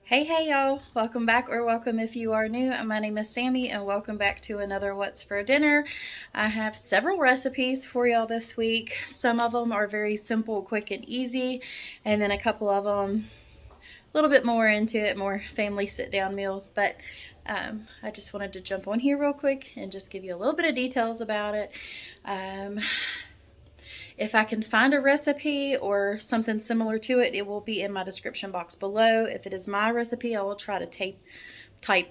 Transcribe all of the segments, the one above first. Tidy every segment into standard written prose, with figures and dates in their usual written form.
Hey y'all, welcome back, or welcome if you are new. My name is Sammy and welcome back to another What's for Dinner. I have several recipes for y'all this week. Some of them are very simple, quick and easy, and then a couple of them a little bit more into it, more family sit down meals. But I just wanted to jump on here real quick and just give you a little bit of details about it. If I can find a recipe or something similar to it, it will be in my description box below. If it is my recipe, I will try to I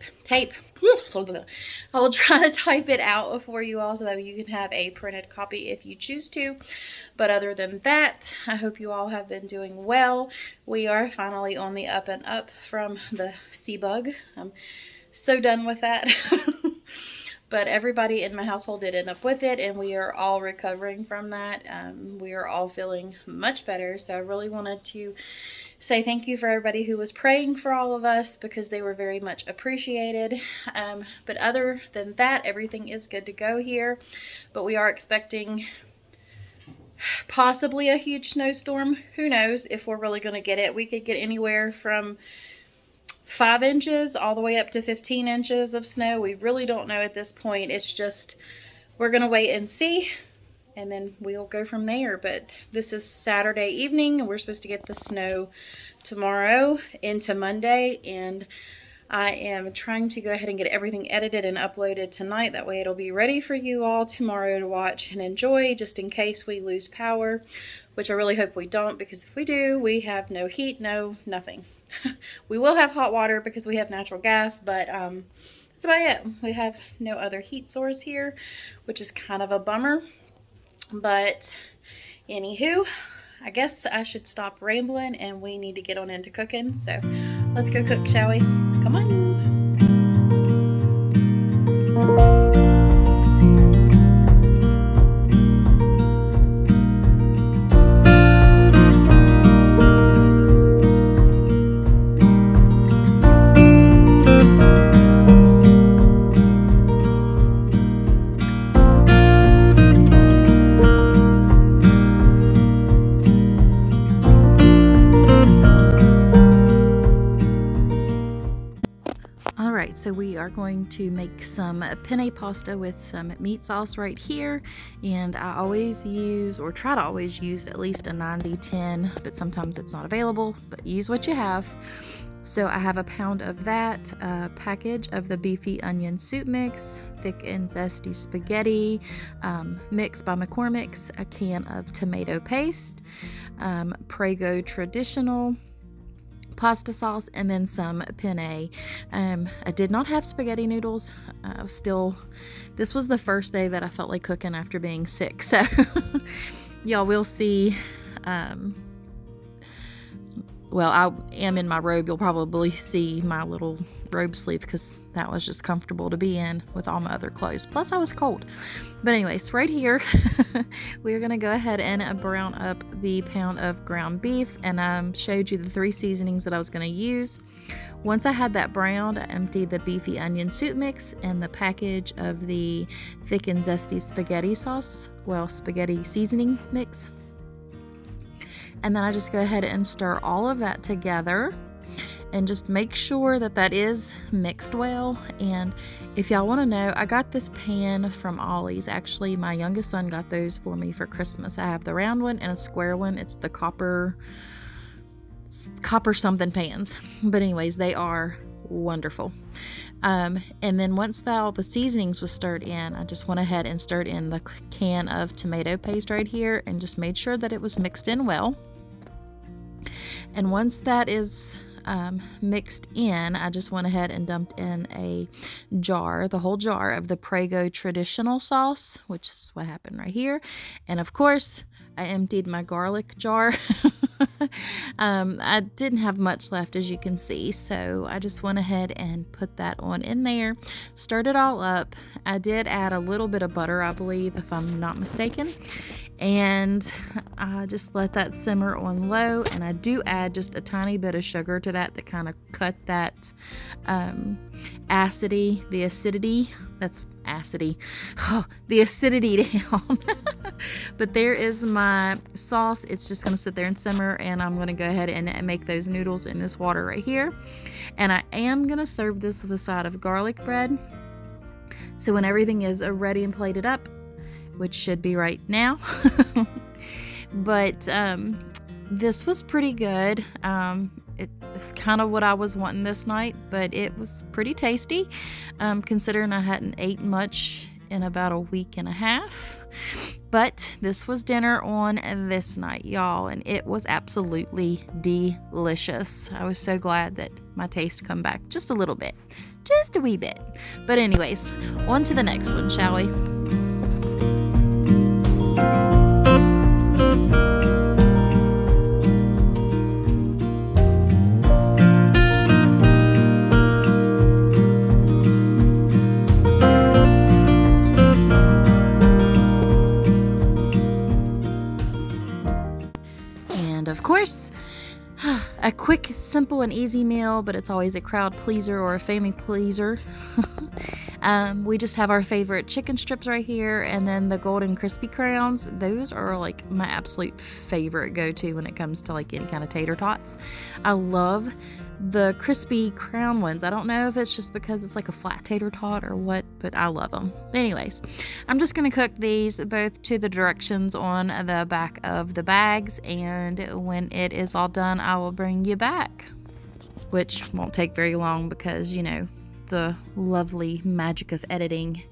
will try to type it out for you all so that you can have a printed copy if you choose to. But other than that, I hope you all have been doing well. We are finally on the up and up from the sea bug. I'm so done with that. But everybody in my household did end up with it, and we are all recovering from that. We are all feeling much better. So I really wanted to say thank you for everybody who was praying for all of us, because they were very much appreciated. But other than that, everything is good to go here. But we are expecting possibly a huge snowstorm. Who knows if we're really going to get it. We could get anywhere from 5 inches all the way up to 15 inches of snow. We really don't know at this point. It's just, we're gonna wait and see, and then we'll go from there. But this is Saturday evening, and we're supposed to get the snow tomorrow into Monday, and I am trying to go ahead and get everything edited and uploaded tonight. That way it'll be ready for you all tomorrow to watch and enjoy, just in case we lose power, which I really hope we don't, because if we do, we have no heat, no nothing. We will have hot water because we have natural gas, but that's about it. We have no other heat source here, which is kind of a bummer. But anywho, I guess I should stop rambling and we need to get on into cooking. So let's go cook, shall we? Come on. So we are going to make some penne pasta with some meat sauce right here, and I always use, or try to always use, at least a 90-10, but sometimes it's not available, but use what you have. So I have a pound of that, a package of the beefy onion soup mix, thick and zesty spaghetti mix by McCormick's, a can of tomato paste, Prego traditional pasta sauce, and then some penne. I did not have spaghetti noodles. This was the first day that I felt like cooking after being sick, so y'all will see. Well, I am in my robe. You'll probably see my little robe sleeve because that was just comfortable to be in with all my other clothes. Plus, I was cold. But anyways, right here, we're going to go ahead and brown up the pound of ground beef. And I showed you the 3 seasonings that I was going to use. Once I had that browned, I emptied the beefy onion soup mix and the package of the thick and zesty spaghetti sauce, spaghetti seasoning mix. And then I just go ahead and stir all of that together and just make sure that that is mixed well. And if y'all want to know, I got this pan from Ollie's. Actually, my youngest son got those for me for Christmas. I have the round one and a square one. It's the copper something pans. But anyways, they are wonderful. And then once all the seasonings was stirred in, I just went ahead and stirred in the can of tomato paste right here and just made sure that it was mixed in well. And once that is mixed in, I just went ahead and dumped in the whole jar of the Prego traditional sauce, which is what happened right here. And of course, I emptied my garlic jar. I didn't have much left, as you can see, so I just went ahead and put that on in there, stirred it all up. I did add a little bit of butter, I believe, if I'm not mistaken, and I just let that simmer on low. And I do add just a tiny bit of sugar to that kind of cut that the acidity down. But there is my sauce. It's just going to sit there and simmer, and I'm going to go ahead and make those noodles in this water right here. And I am going to serve this with a side of garlic bread. So when everything is ready and plated up, which should be right now. But this was pretty good. It was kind of what I was wanting this night, but it was pretty tasty, considering I hadn't ate much in about a week and a half. But this was dinner on this night, y'all, and it was absolutely delicious. I was so glad that my taste come back just a little bit, just a wee bit. But anyways, on to the next one, shall we? Of course, a quick, simple, and easy meal, but it's always a crowd pleaser or a family pleaser. We just have our favorite chicken strips right here, and then the golden crispy crowns. Those are like my absolute favorite go-to when it comes to like any kind of tater tots. I love the crispy crown ones. I don't know if it's just because it's like a flat tater tot or what, but I love them. Anyways, I'm just going to cook these both to the directions on the back of the bags, and when it is all done, I will bring you back, which won't take very long because, you know, the lovely magic of editing.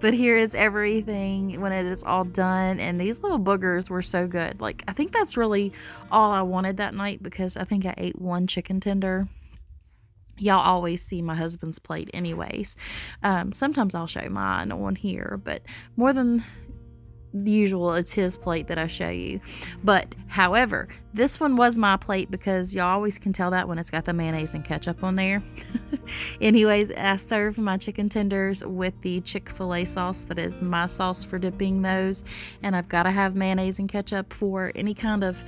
But here is everything when it is all done, and these little boogers were so good. Like, I think that's really all I wanted that night, because I think I ate one chicken tender. Y'all always see my husband's plate anyways. Sometimes I'll show mine on here, but more than usual, it's his plate that I show you. But however, this one was my plate, because y'all always can tell that when it's got the mayonnaise and ketchup on there. Anyways, I serve my chicken tenders with the Chick-fil-A sauce. That is my sauce for dipping those, and I've got to have mayonnaise and ketchup for any kind of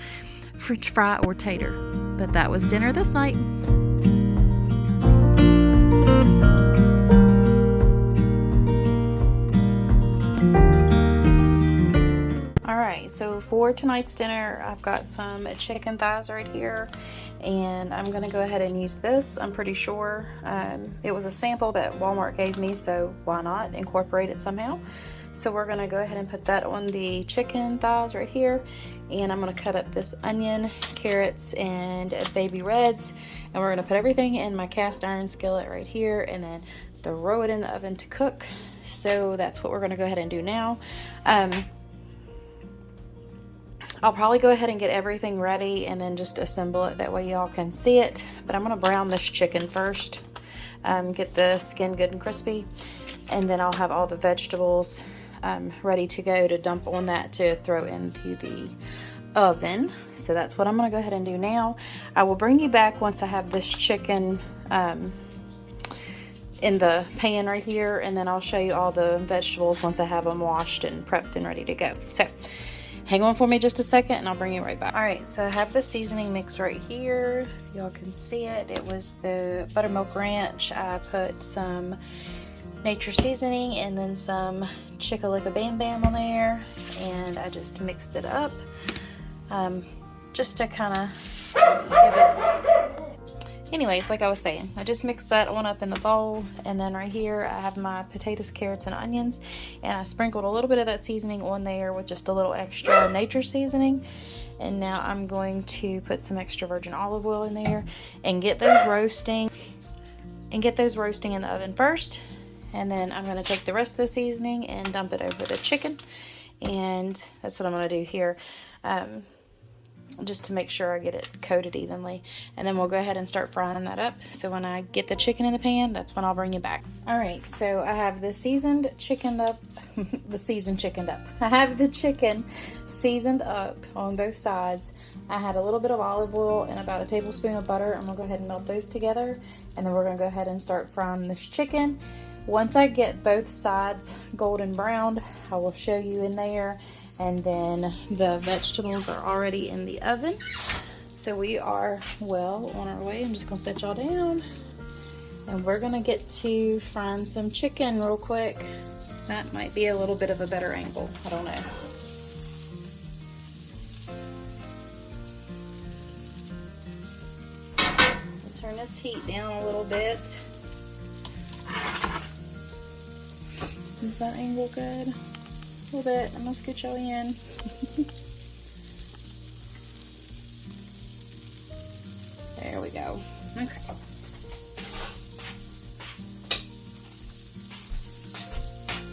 French fry or tater. But that was dinner this night. Alright, so for tonight's dinner, I've got some chicken thighs right here, and I'm going to go ahead and use this. I'm pretty sure it was a sample that Walmart gave me, so why not incorporate it somehow? So we're going to go ahead and put that on the chicken thighs right here, and I'm going to cut up this onion, carrots, and baby reds, and we're going to put everything in my cast iron skillet right here, and then throw it in the oven to cook. So that's what we're going to go ahead and do now. I'll probably go ahead and get everything ready and then just assemble it, that way y'all can see it. But I'm going to brown this chicken first, get the skin good and crispy, and then I'll have all the vegetables ready to go to dump on that to throw into the oven. So that's what I'm going to go ahead and do now. I will bring you back once I have this chicken in the pan right here, and then I'll show you all the vegetables once I have them washed and prepped and ready to go. So hang on for me just a second and I'll bring you right back. Alright, so I have the seasoning mix right here. If y'all can see it, it was the buttermilk ranch. I put some nature seasoning and then some Chicka Bam Bam on there, and I just mixed it up just to kind of give it. Anyways, like I was saying, I just mixed that one up in the bowl, and then right here I have my potatoes, carrots, and onions, and I sprinkled a little bit of that seasoning on there with just a little extra nature seasoning. And now I'm going to put some extra virgin olive oil in there and get those roasting in the oven first, and then I'm going to take the rest of the seasoning and dump it over the chicken, and that's what I'm going to do here. Just to make sure I get it coated evenly, and then we'll go ahead and start frying that up. So when I get the chicken in the pan, that's when I'll bring you back. Alright, so I have the seasoned chicken up, I have the chicken seasoned up on both sides. I had a little bit of olive oil and about a tablespoon of butter. I'm gonna go ahead and melt those together, and then we're gonna go ahead and start frying this chicken. Once I get both sides golden browned, I will show you in there. And then the vegetables are already in the oven. So we are well on our way. I'm just gonna set y'all down, and we're gonna get to frying some chicken real quick. That might be a little bit of a better angle, I don't know. We'll turn turn this heat down a little bit. Is that angle good? A little bit. I'm gonna scoot y'all in. There we go. Okay.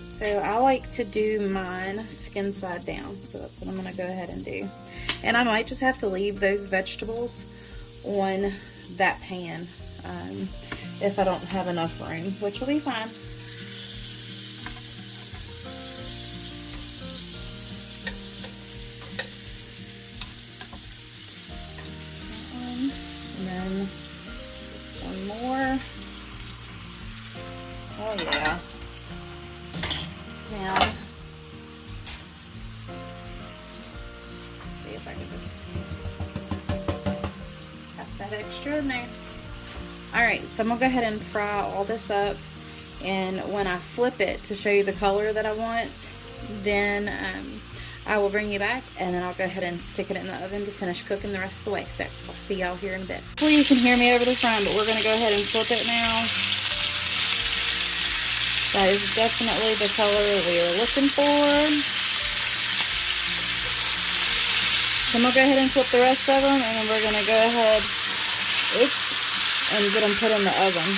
So I like to do mine skin side down, so that's what I'm going to go ahead and do. And I might just have to leave those vegetables on that pan if I don't have enough room, which will be fine. And then just one more. Oh yeah. Now, see if I can just have that extra in there. Alright, so I'm going to go ahead and fry all this up, and when I flip it to show you the color that I want, then I will bring you back, and then I'll go ahead and stick it in the oven to finish cooking the rest of the way. So I'll see y'all here in a bit. Hopefully you can hear me over the front, but we're going to go ahead and flip it now. That is definitely the color we are looking for. So I'm going to go ahead and flip the rest of them, and then we're going to go ahead and get them put in the oven.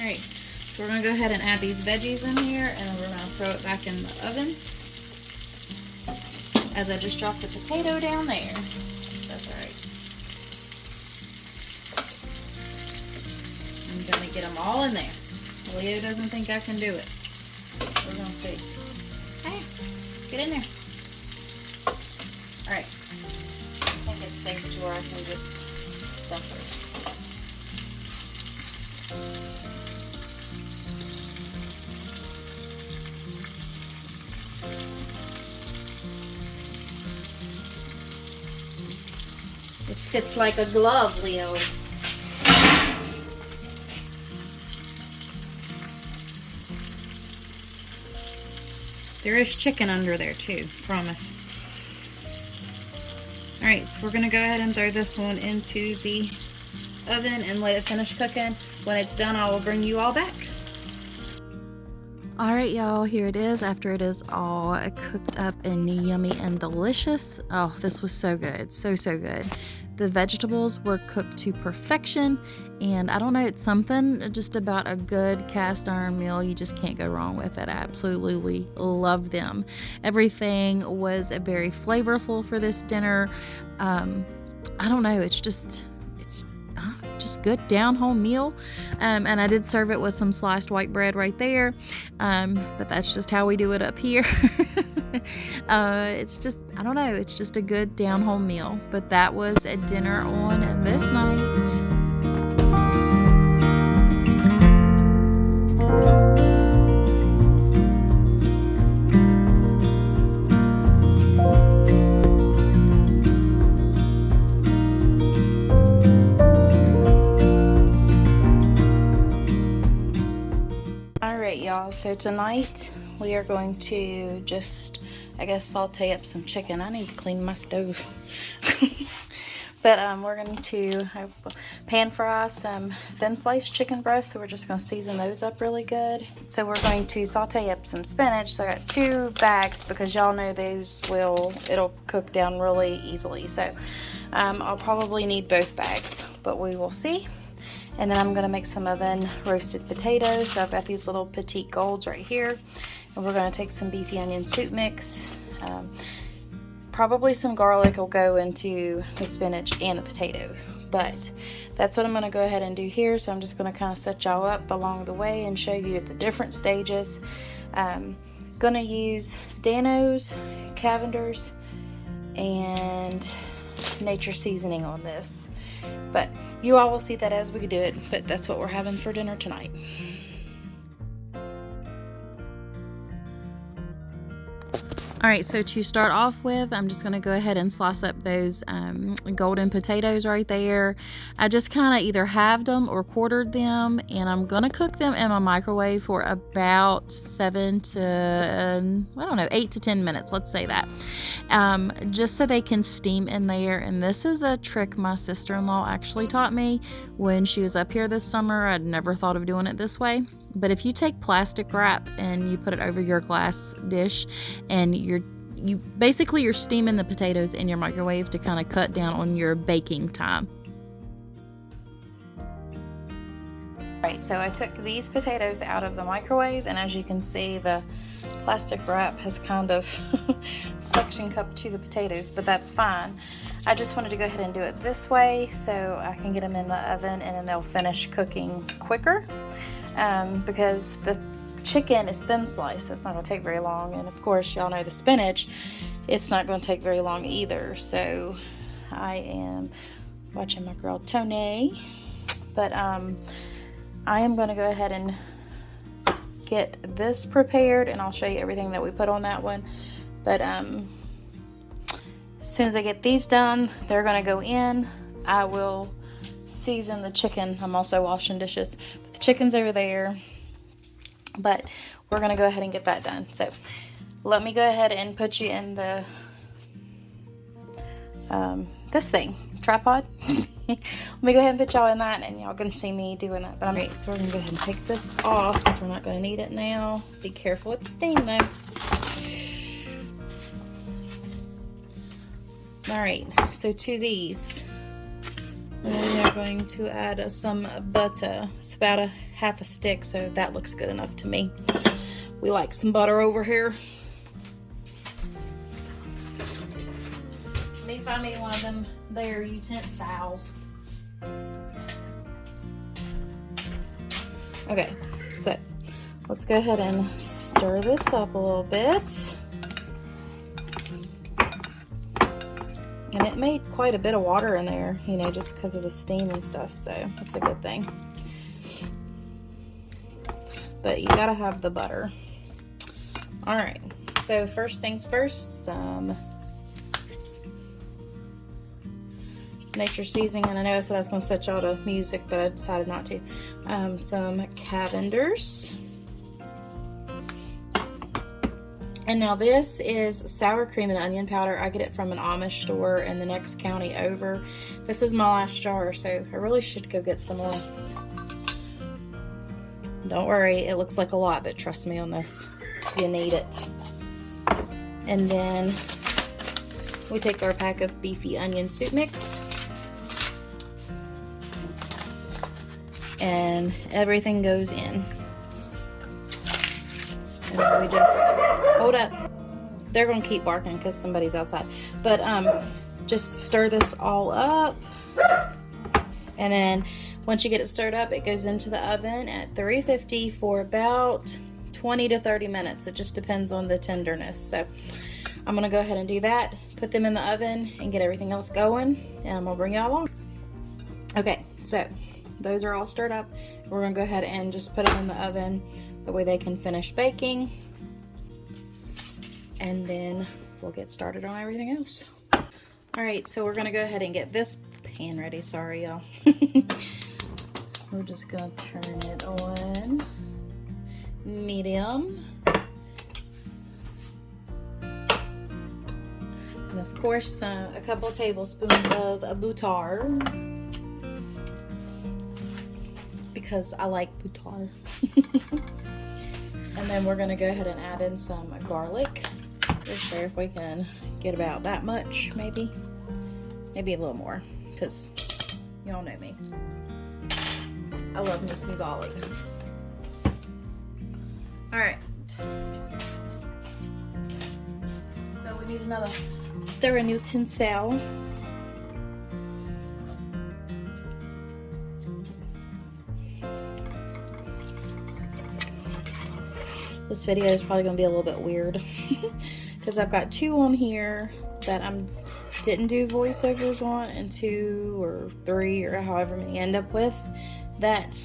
Alright, so we're going to go ahead and add these veggies in here, and then we're going to throw it back in the oven. As I just dropped the potato down there. That's alright. I'm going to get them all in there. Leo doesn't think I can do it. We're going to see. Hey, get in there. Alright. I think it's safe to where I can just dump it. It fits like a glove, Leo. There is chicken under there too, promise. Alright, so we're going to go ahead and throw this one into the oven and let it finish cooking. When it's done, I will bring you all back. Alright y'all, here it is after it is all cooked up and yummy and delicious. Oh, this was so good. So good. The vegetables were cooked to perfection, and I don't know, it's something just about a good cast iron meal. You just can't go wrong with it. I absolutely love them. Everything was very flavorful for this dinner. I don't know, it's just good down home meal. And I did serve it with some sliced white bread right there, but that's just how we do it up here. It's just, I don't know, it's just a good down home meal. But that was a dinner on this night. Y'all, so tonight we are going to just, I guess, saute up some chicken. I need to clean my stove. But we're going to pan fry some thin sliced chicken breasts, so we're just going to season those up really good. So we're going to saute up some spinach. So I got 2 bags because y'all know those it'll cook down really easily. So I'll probably need both bags, but we will see. And then I'm going to make some oven roasted potatoes. So I've got these little petite golds right here. And we're going to take some beefy onion soup mix. Probably some garlic will go into the spinach and the potatoes. But that's what I'm going to go ahead and do here. So I'm just going to kind of set y'all up along the way and show you at the different stages. Going to use Dano's, Cavender's, and Nature Seasoning on this. But you all will see that as we do it, but that's what we're having for dinner tonight. All right, so to start off with, I'm just gonna go ahead and slice up those golden potatoes right there. I just kind of either halved them or quartered them, and I'm gonna cook them in my microwave for about 8 to 10 minutes, let's say that. Just so they can steam in there. And this is a trick my sister-in-law actually taught me when she was up here this summer. I'd never thought of doing it this way. But if you take plastic wrap and you put it over your glass dish, and you're steaming the potatoes in your microwave to kind of cut down on your baking time. Right, so I took these potatoes out of the microwave, and as you can see, the plastic wrap has kind of suction cupped to the potatoes, but that's fine. I just wanted to go ahead and do it this way so I can get them in the oven, and then they'll finish cooking quicker. Because the chicken is thin sliced, so it's not going to take very long. And of course, y'all know the spinach, it's not going to take very long either. So I am watching my girl Tony, but I am going to go ahead and get this prepared, and I'll show you everything that we put on that one. But as soon as I get these done, they're going to go in. I will season the chicken. I'm also washing dishes, but the chicken's over there, but we're gonna go ahead and get that done. So let me go ahead and put you in the this thing, tripod. Let me go ahead and put y'all in that, and y'all gonna see me doing that. But alright, so we're gonna go ahead and take this off because we're not gonna need it now. Be careful with the steam though. Alright, so to these, we are going to add some butter. It's about a half a stick, so that looks good enough to me. We like some butter over here. Let me find me one of them there utensils. Okay, so let's go ahead and stir this up a little bit. And it made quite a bit of water in there, you know, just because of the steam and stuff, so that's a good thing. But you gotta have the butter. Alright, so first things first, some nature seasoning. And I know I said I was going to set y'all to music, but I decided not to. Some Cavenders. And now this is sour cream and onion powder. I get it from an Amish store in the next county over. This is my last jar, so I really should go get some more. Don't worry, it looks like a lot, but trust me on this, you need it. And then we take our pack of beefy onion soup mix. And everything goes in. And then we just, hold up, they're gonna keep barking because somebody's outside. But just stir this all up. And then once you get it stirred up, it goes into the oven at 350 for about 20 to 30 minutes. It just depends on the tenderness. So I'm gonna go ahead and do that, put them in the oven and get everything else going, and I'm gonna bring y'all along. Okay, so those are all stirred up. We're gonna go ahead and just put them in the oven, that way they can finish baking, and then we'll get started on everything else. All right, so we're gonna go ahead and get this pan ready. Sorry, y'all. We're just gonna turn it on medium. And of course, a couple of tablespoons of butter, because I like butter. And then we're gonna go ahead and add in some garlic. Just sure if we can get about that much, maybe a little more, because y'all know me. I love me some garlic. All right. So we need another stirring utensil. This video is probably going to be a little bit weird because I've got two on here that I didn't do voiceovers on, and 2 or 3 or however many I end up with that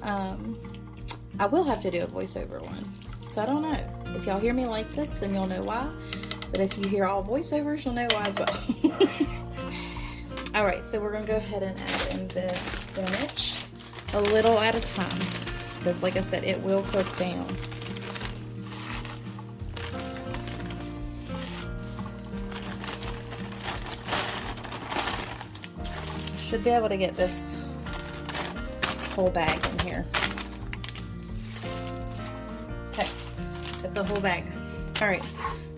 I will have to do a voiceover one. So I don't know. If y'all hear me like this, then you'll know why. But if you hear all voiceovers, you'll know why as well. All right, so we're gonna go ahead and add in this spinach a little at a time, because like I said, it will cook down. Should be able to get this whole bag in here. Okay, get the whole bag. All right,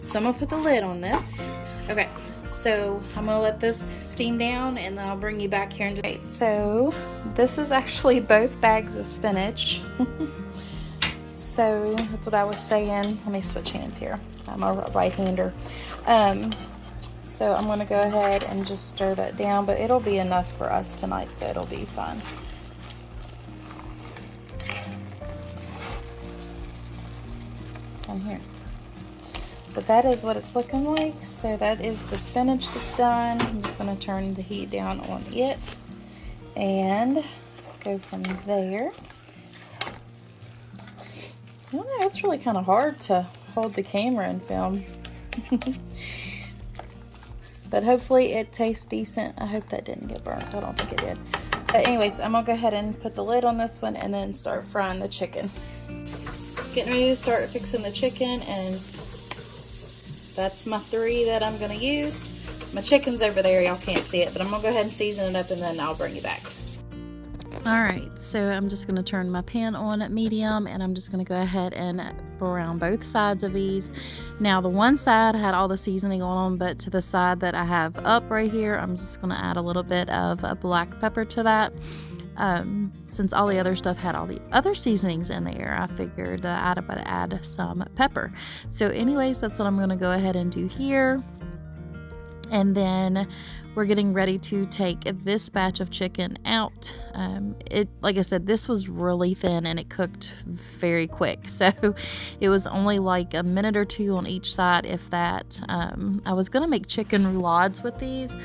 so I'm gonna put the lid on this. Okay, so I'm gonna let this steam down and then I'll bring you back here in just a minute. So this is actually both bags of spinach. So that's what I was saying. Let me switch hands here. I'm a right-hander. So I'm gonna go ahead and just stir that down, but it'll be enough for us tonight, so it'll be fun. Come here. But that is what it's looking like. So that is the spinach that's done. I'm just gonna turn the heat down on it and go from there. I don't know, it's really kind of hard to hold the camera and film. But hopefully it tastes decent. I hope that didn't get burnt. I don't think it did. But anyways, I'm gonna go ahead and put the lid on this one and then start frying the chicken. Getting ready to start fixing the chicken, and that's my 3 that I'm gonna use. My chicken's over there, y'all can't see it, but I'm gonna go ahead and season it up and then I'll bring you back. Alright, so I'm just going to turn my pan on at medium, and I'm just going to go ahead and brown both sides of these. Now the one side had all the seasoning on them, but to the side that I have up right here, I'm just going to add a little bit of black pepper to that. Since all the other stuff had all the other seasonings in there, I figured that I would add some pepper. So anyways, that's what I'm going to go ahead and do here. And then we're getting ready to take this batch of chicken out. Like I said, this was really thin and it cooked very quick. So it was only like a minute or 2 on each side, if that. I was gonna make chicken roulades with these,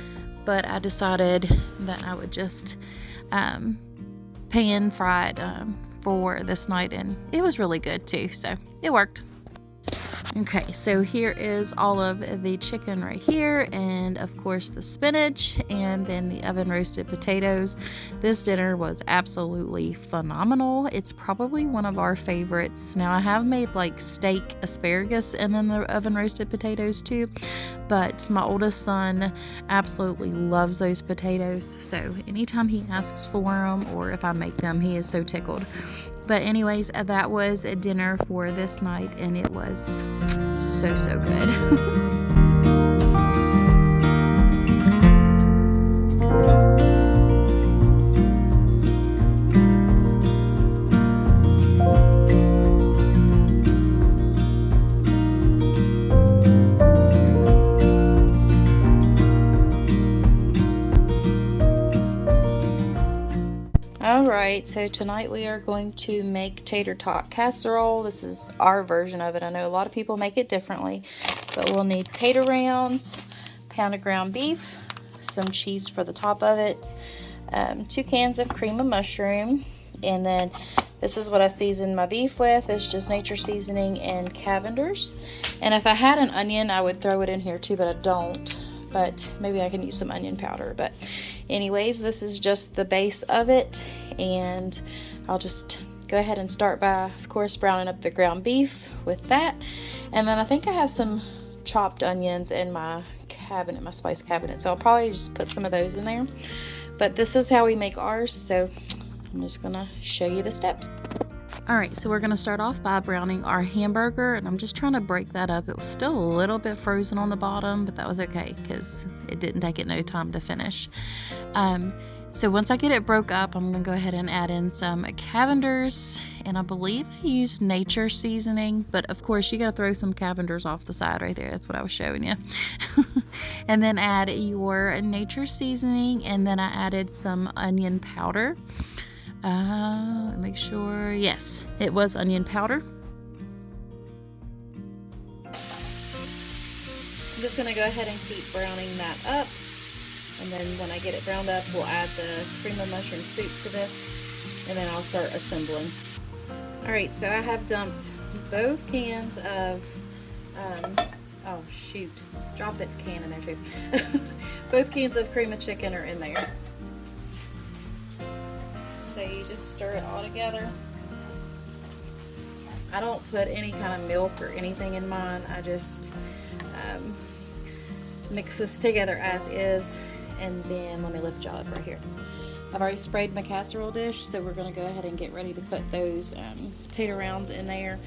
but I decided that I would just pan fry it for this night, and it was really good too, so it worked. Okay, so here is all of the chicken right here, and of course the spinach, and then the oven roasted potatoes. This dinner was absolutely phenomenal. It's probably one of our favorites. Now I have made like steak asparagus and then the oven roasted potatoes too, but my oldest son absolutely loves those potatoes, so anytime he asks for them or if I make them, he is so tickled. But anyways, that was a dinner for this night, and it was so good. Alright, so tonight we are going to make tater tot casserole. This is our version of it. I know a lot of people make it differently, but we'll need tater rounds, pound of ground beef, some cheese for the top of it, 2 cans of cream of mushroom, and then this is what I season my beef with. It's just nature seasoning and Cavender's. And if I had an onion, I would throw it in here too, but I don't. But maybe I can use some onion powder. But anyways, this is just the base of it, and I'll just go ahead and start by, of course, browning up the ground beef with that. And then I think I have some chopped onions in my cabinet, my spice cabinet, so I'll probably just put some of those in there. But this is how we make ours, so I'm just gonna show you the steps. Alright, so we're going to start off by browning our hamburger, and I'm just trying to break that up. It was still a little bit frozen on the bottom, but that was okay because it didn't take it no time to finish. So once I get it broke up, I'm going to go ahead and add in some Cavender's, and I believe I used nature seasoning, but of course you got to throw some Cavender's off the side right there. That's what I was showing you. And then add your nature seasoning, and then I added some onion powder. Make sure, yes, it was onion powder. I'm just going to go ahead and keep browning that up, and then when I get it browned up, we'll add the cream of mushroom soup to this, and then I'll start assembling. Alright, so I have dumped both cans of Oh shoot, drop that can in there too. Both cans of cream of chicken are in there. So you just stir it all together. I don't put any kind of milk or anything in mine. I just mix this together as is, and then let me lift y'all up right here. I've already sprayed my casserole dish, so we're going to go ahead and get ready to put those tater rounds in there.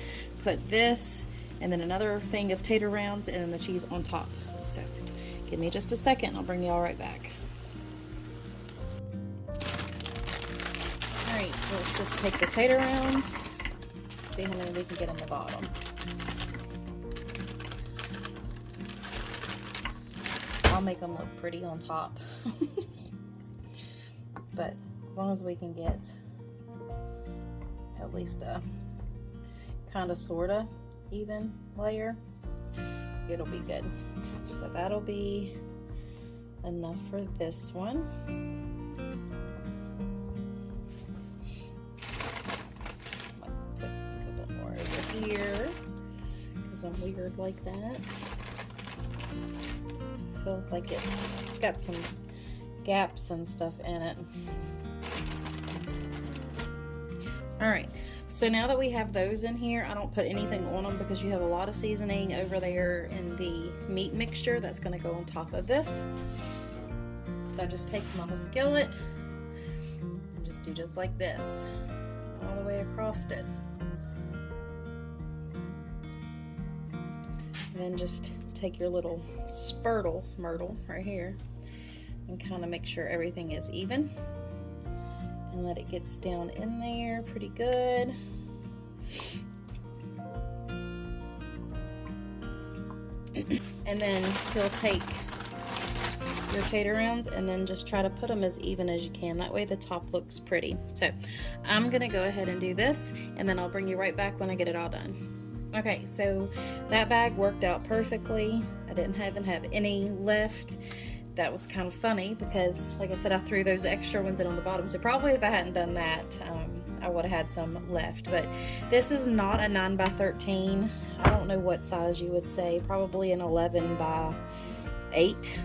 Put this, and then another thing of tater rounds, and then the cheese on top. So give me just a second, I'll bring y'all right back. Alright, so let's just take the tater rounds, see how many we can get on the bottom. I'll make them look pretty on top. But as long as we can get at least a kind of sorta even layer, it'll be good. So that'll be enough for this one. Put a couple more over here because I'm weird like that. Feels like it's got some gaps and stuff in it. Alright, so now that we have those in here, I don't put anything on them because you have a lot of seasoning over there in the meat mixture that's going to go on top of this. So I just take my skillet and just do just like this all the way across it. And then just take your little myrtle right here and kind of make sure everything is even and let it get down in there pretty good. And then you'll take your tater rounds and then just try to put them as even as you can. That way the top looks pretty. So I'm gonna go ahead and do this, and then I'll bring you right back when I get it all done. Okay, so that bag worked out perfectly. I didn't even have any left. That was kind of funny because, like I said, I threw those extra ones in on the bottom. So probably if I hadn't done that, I would have had some left. But this is not a 9 by 13. I don't know what size you would say. Probably an 11 by 8.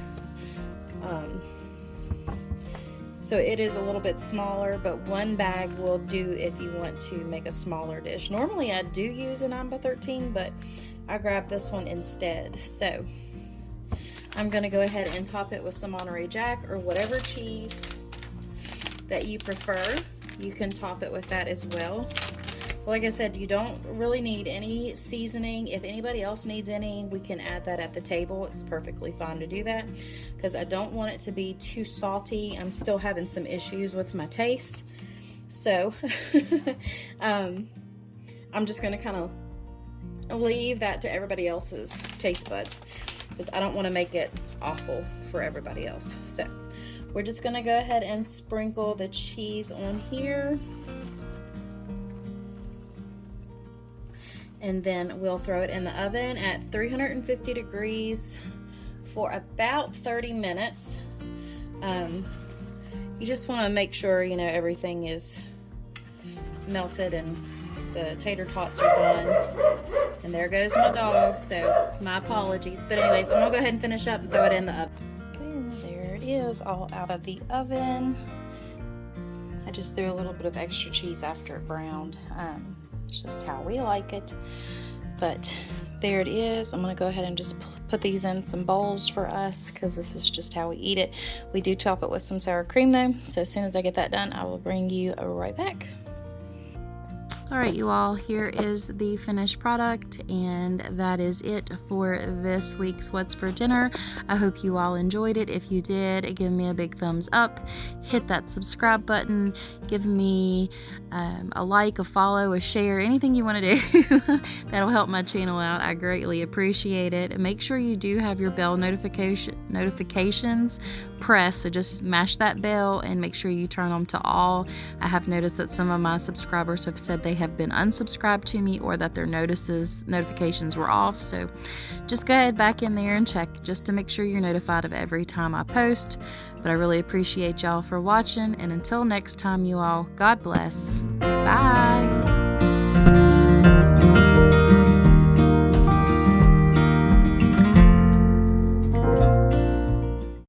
So it is a little bit smaller, but one bag will do if you want to make a smaller dish. Normally I do use a 9 by 13, but I grabbed this one instead. So I'm gonna go ahead and top it with some Monterey Jack or whatever cheese that you prefer. You can top it with that as well. Like I said, you don't really need any seasoning. If anybody else needs any, we can add that at the table. It's perfectly fine to do that because I don't want it to be too salty. I'm still having some issues with my taste. So I'm just gonna kind of leave that to everybody else's taste buds because I don't want to make it awful for everybody else. So we're just gonna go ahead and sprinkle the cheese on here. And then we'll throw it in the oven at 350 degrees for about 30 minutes. You just want to make sure, you know, everything is melted and the tater tots are done. And there goes my dog, so my apologies. But anyways, I'm gonna go ahead and finish up and throw it in the oven. Okay, and there it is, all out of the oven. I just threw a little bit of extra cheese after it browned. It's just how we like it. But there it is. I'm gonna go ahead and just put these in some bowls for us because this is just how we eat it. We do top it with some sour cream though. So as soon as I get that done, I will bring you right back. All right, you all, here is the finished product, and that is it for this week's What's for Dinner. I hope you all enjoyed it. If you did, give me a big thumbs up, hit that subscribe button, give me a like, a follow, a share, anything you want to do. That'll help my channel out. I greatly appreciate it. And make sure you do have your bell notifications pressed, so just mash that bell and make sure you turn them to all. I have noticed that some of my subscribers have said they have been unsubscribed to me or that their notifications were off, so just go ahead back in there and check just to make sure you're notified of every time I post. But I really appreciate y'all for watching, and until next time, you all, God bless. Bye.